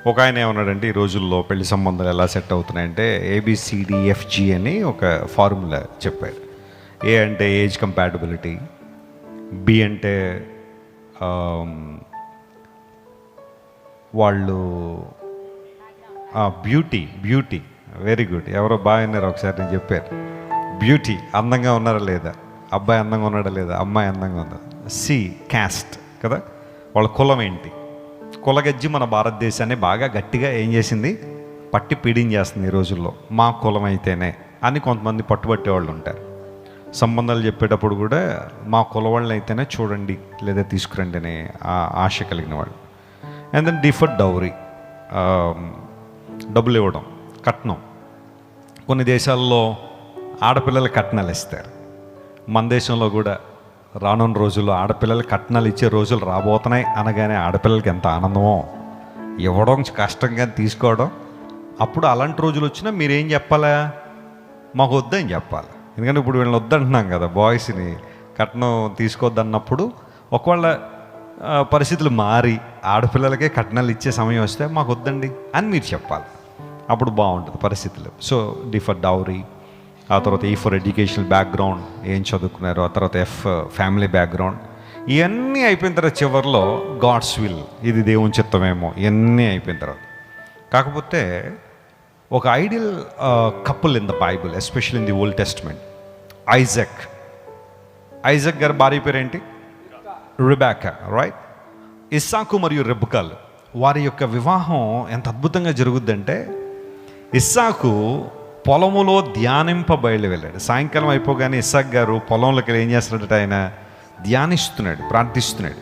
ఒక ఆయన ఏమన్నాడంటే, ఈ రోజుల్లో పెళ్లి సంబంధాలు ఎలా సెట్ అవుతున్నాయంటే ABCDFG అని ఒక ఫార్ములా చెప్పారు. ఏ అంటే ఏజ్ కంపాటబిలిటీ, బి అంటే వాళ్ళు బ్యూటీ వెరీ గుడ్. ఎవరో బాగా విన్నారు, ఒకసారి నేను చెప్పారు. బ్యూటీ, అందంగా ఉన్నారా లేదా, అబ్బాయి అందంగా ఉన్నాడా లేదా, అమ్మాయి అందంగా ఉందా. సి క్యాస్ట్ కదా, వాళ్ళ కులం ఏంటి. కులగజ్జి మన భారతదేశాన్ని బాగా గట్టిగా ఏం చేసింది, పట్టి పీడించేస్తుంది ఈ రోజుల్లో. మా కులం అయితేనే అని కొంతమంది పట్టుబట్టేవాళ్ళు ఉంటారు. సంబంధాలు చెప్పేటప్పుడు కూడా మా కుల వాళ్ళని అయితేనే చూడండి లేదా తీసుకురండి అనే ఆశ కలిగిన వాళ్ళు. అండ్ దెన్ డిఫర్డ్ డౌరీ, డబ్బులు ఇవ్వడం, కట్నం. కొన్ని దేశాల్లో ఆడపిల్లలు కట్నాలు ఇస్తారు. మన దేశంలో కూడా రానున్న రోజుల్లో ఆడపిల్లలు కట్నాలు ఇచ్చే రోజులు రాబోతున్నాయి అనగానే ఆడపిల్లలకి ఎంత ఆనందమో. ఇవ్వడం కష్టంగా తీసుకోవడం. అప్పుడు అలాంటి రోజులు వచ్చినా మీరేం చెప్పాలా, మాకు వద్దని చెప్పాలి. ఎందుకంటే ఇప్పుడు వీళ్ళని వద్దంటున్నాం కదా, బాయ్స్ని కట్నం తీసుకోవద్దన్నప్పుడు ఒకవేళ పరిస్థితులు మారి ఆడపిల్లలకే కట్నాలు ఇచ్చే సమయం వస్తే మాకు వద్దండి అని మీరు చెప్పాలి. అప్పుడు బాగుంటుంది పరిస్థితులు. సో డిఫర్ డౌరీ, ఆ తర్వాత E ఫర్ ఎడ్యుకేషనల్ బ్యాక్గ్రౌండ్, ఏం చదువుకున్నారు, ఆ తర్వాత F ఫ్యామిలీ బ్యాక్గ్రౌండ్. ఇవన్నీ అయిపోయిన తర్వాత చివరిలో గాడ్స్ విల్, ఇది దేవుని చిత్తమేమో, ఇవన్నీ అయిపోయిన తర్వాత. కాకపోతే ఒక ideal couple in the Bible, especially in the old testament, Isaac గారి భార్య పేరు ఏంటి, రిబెకా, రైట్. ఇస్సాకు మరియు రెబెకాలు, వారి యొక్క వివాహం ఎంత అద్భుతంగా జరుగుద్దంటే, ఇస్సాకు పొలములో ధ్యానింప బయలు వెళ్ళాడు. సాయంకాలం అయిపోగానే ఇస్సాక్ గారు పొలంలోకి ఏం చేస్తున్నాడట, ఆయన ధ్యానిస్తున్నాడు, ప్రార్థిస్తున్నాడు.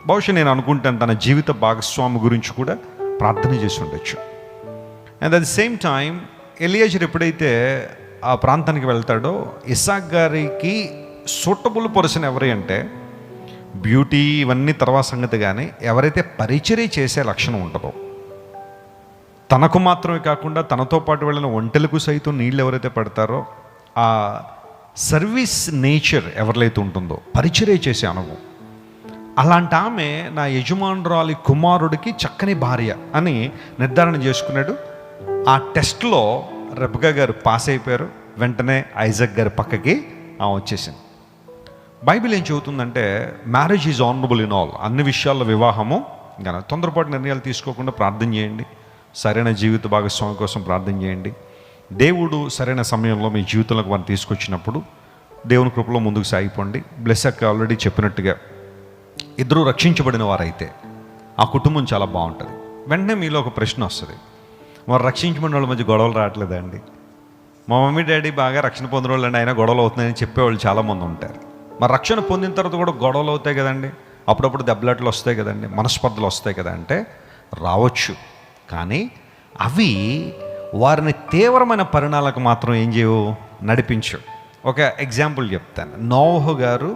బహుశా నేను అనుకుంటాను తన జీవిత భాగస్వామి గురించి కూడా ప్రార్థన చేసి ఉండొచ్చు. And at the same time Eliezer ఎప్పుడైతే ఆ ప్రాంతానికి వెళ్తాడో, ఇస్సాక్ గారికి సూటబుల్ పర్సన్ ఎవరి అంటే, బ్యూటీ ఇవన్నీ తర్వాత సంగతి, కానీ ఎవరైతే పరిచర్య చేసే లక్షణం ఉంటుందో, తనకు మాత్రమే కాకుండా తనతో పాటు వెళ్ళిన ఒంటెలకు సైతం నీళ్ళు ఎవరైతే పడతారో, ఆ సర్వీస్ నేచర్ ఎవరిలైతే ఉంటుందో, పరిచర్య చేసే అనుభవం, అలాంటి ఆమె నా యజమానురాలి కుమారుడికి చక్కని భార్య అని నిర్ధారణ చేసుకున్నాడు. ఆ టెస్ట్లో రెబెకా గారు పాస్ అయిపోయారు. వెంటనే ఐజక్ గారి పక్కకి వచ్చేసింది. బైబిల్ ఏం చెబుతుందంటే, marriage is honourable in all, అన్ని విషయాల్లో వివాహము ఇంకా తొందరపాటు నిర్ణయాలు తీసుకోకుండా ప్రార్థన చేయండి. సరైన జీవిత భాగస్వామి కోసం ప్రార్థన చేయండి. దేవుడు సరైన సమయంలో మీ జీవితంలోకి వారిని తీసుకొచ్చినప్పుడు దేవుని కృపలో ముందుకు సాగిపోండి. బ్లెస్సక్ ఆల్రెడీ చెప్పినట్టుగా ఇద్దరు రక్షించబడిన వారైతే ఆ కుటుంబం చాలా బాగుంటుంది. వెంటనే మీలో ఒక ప్రశ్న వస్తుంది, మరి రక్షించబడిన వాళ్ళ మధ్య గొడవలు రావట్లేదండి, మా మమ్మీ డాడీ బాగా రక్షణ పొందిన వాళ్ళు అండి, అయినా గొడవలు అవుతున్నాయని చెప్పేవాళ్ళు చాలామంది ఉంటారు. మరి రక్షణ పొందిన తర్వాత కూడా గొడవలు అవుతాయి కదండి, అప్పుడప్పుడు దెబ్బలాట్లు వస్తాయి కదండి, మనస్పర్ధలు వస్తాయి కదా అంటే రావచ్చు. కానీ అవి వారిని తీవ్రమైన పరిణామాలకు మాత్రం ఏం చేయవు, నడిపించవు. ఒక ఎగ్జాంపుల్ చెప్తాను. నోవహు గారు,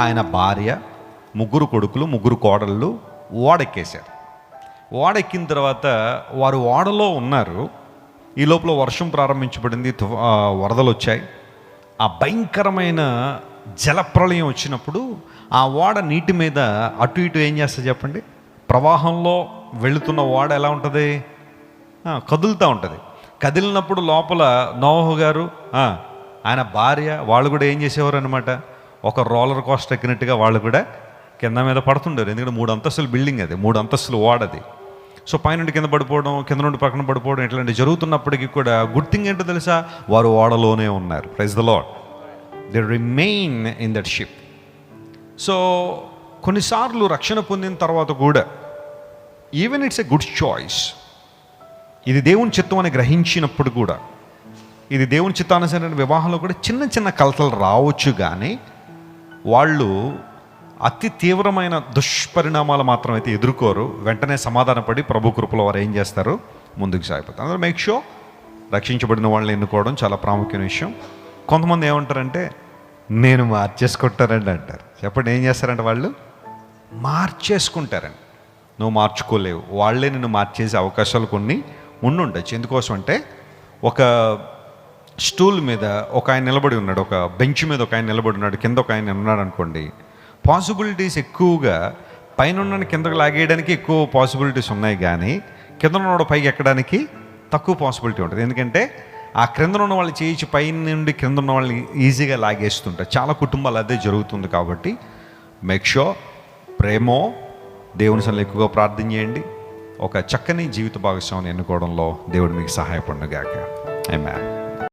ఆయన భార్య, 3 కొడుకులు 3 కోడళ్ళు ఓడెక్కేశారు. ఓడెక్కిన తర్వాత వారు ఓడలో ఉన్నారు. ఈ లోపల వర్షం ప్రారంభించబడింది, వరదలు వచ్చాయి. ఆ భయంకరమైన జలప్రళయం వచ్చినప్పుడు ఆ ఓడ నీటి మీద అటు ఇటు ఏం చేస్తుంది చెప్పండి, ప్రవాహంలో వెళుతున్న ఓడ ఎలా ఉంటుంది, కదులుతూ ఉంటుంది. కదిలినప్పుడు లోపల నోవహు గారు, ఆయన భార్య, వాళ్ళు కూడా ఏం చేసేవారు అనమాట, ఒక రోలర్ కోస్టర్ ఎక్కినట్టుగా వాళ్ళు కూడా కింద మీద పడుతుండారు. ఎందుకంటే 3 అంతస్తుల బిల్డింగ్ అది, 3 అంతస్తులు ఓడది. సో పైనుండి కింద పడిపోవడం, కింద నుండి పక్కన పడిపోవడం, ఇట్లాంటివి జరుగుతున్నప్పటికీ కూడా గుడ్ థింగ్ ఏంటో తెలుసా, వారు ఓడలోనే ఉన్నారు. Praise the lord. They remain in that ship. So కొన్నిసార్లు రక్షణ పొందిన తర్వాత కూడా even it's a good choice, ఇది దేవుని చిత్తం అని గ్రహించినప్పుడు కూడా, ఇది దేవుని చిత్తానుసరైన వివాహంలో కూడా చిన్న చిన్న కలతలు రావచ్చు. కానీ వాళ్ళు అతి తీవ్రమైన దుష్పరిణామాలు మాత్రం అయితే ఎదుర్కోరు. వెంటనే సమాధానపడి ప్రభు కృపలో వారు ఏం చేస్తారు, ముందుకు సాగిపోతారు. అందులో మేక్ షూర్ రక్షించబడిన వాళ్ళని ఎన్నుకోవడం చాలా ప్రాముఖ్యమైన విషయం. కొంతమంది ఏమంటారంటే, నేను మార్చేసుకుంటారండి అంటారు. చెప్పండి, ఏం చేస్తారంటే వాళ్ళు మార్చేసుకుంటారండి. నువ్వు మార్చుకోలేవు, వాళ్ళే నిన్ను మార్చేసే అవకాశాలు కొన్ని ఉండుండొచ్చు. ఎందుకోసం అంటే, ఒక స్టూల్ మీద ఒక ఆయన నిలబడి ఉన్నాడు, ఒక బెంచ్ మీద ఒక ఆయన నిలబడి ఉన్నాడు, కింద ఒక ఆయన ఉన్నాడు అనుకోండి, పాసిబిలిటీస్ ఎక్కువగా పైన కిందకు లాగేయడానికి ఎక్కువ పాసిబిలిటీస్ ఉన్నాయి. కానీ కింద ఉన్నవాడు పైకి ఎక్కడానికి తక్కువ పాసిబిలిటీ ఉంటుంది. ఎందుకంటే ఆ క్రింద ఉన్న వాళ్ళు చేయించి పై నుండి క్రింద ఉన్న వాళ్ళని ఈజీగా లాగేస్తుంటారు. చాలా కుటుంబాలు అదే జరుగుతుంది. కాబట్టి మేక్ షూర్ ప్రేమో దేవుని సన్నిధిలో ఎక్కువగా ప్రార్థన చేయండి. ఒక చక్కని జీవిత భాగస్వామిని ఎన్నుకోవడంలో దేవుడు మీకు సహాయపడును గాక. ఆమేన్.